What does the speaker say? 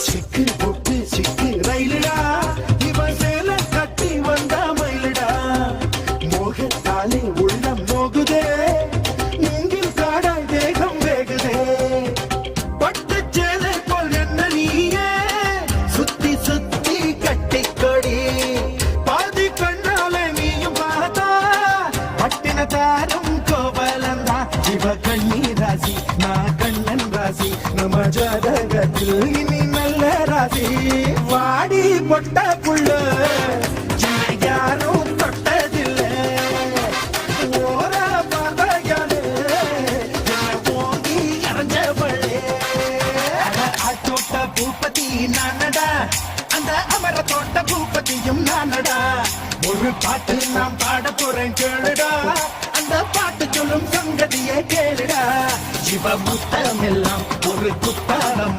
சிக்கு பொட்டு சிக்கு ரயிலுடா இவன் சேல கட்டி வந்தா மயிலுடா மோகத்தாலே உள்ளம் நோகுதே மூங்கில் காடாய் தேகம் வேகுதே பட்டு சேலை போல் என்ன நீயே சுத்தி சுத்தி கட்டி கொடி பாதி கண்ணாலே நீயும் பார்த்தா பட்டின தாரும் கோவலந்தா இவ கண்ணி ராசி நான் கண்ணன் ராசி நம்ம ஜாதகத்தில் இனி நல்ல ராசி வாடி பொட்ட புள்ள யாரும் தொட்டதில்ல ஓர பார்வையாலே ஓங்கி இறஞ்சவளே தோட்ட பூப்பதி நானடா அந்த அமர தோட்ட பூப்பதியும் நானடா ஒரு பாட்டு நாம் பாட போறேன் கேளுடா அந்த பாட்டு சொல்லும் சங்கதியை கேளுடா இவ முத்தமெல்லாம் ஒரு குத்தாலம்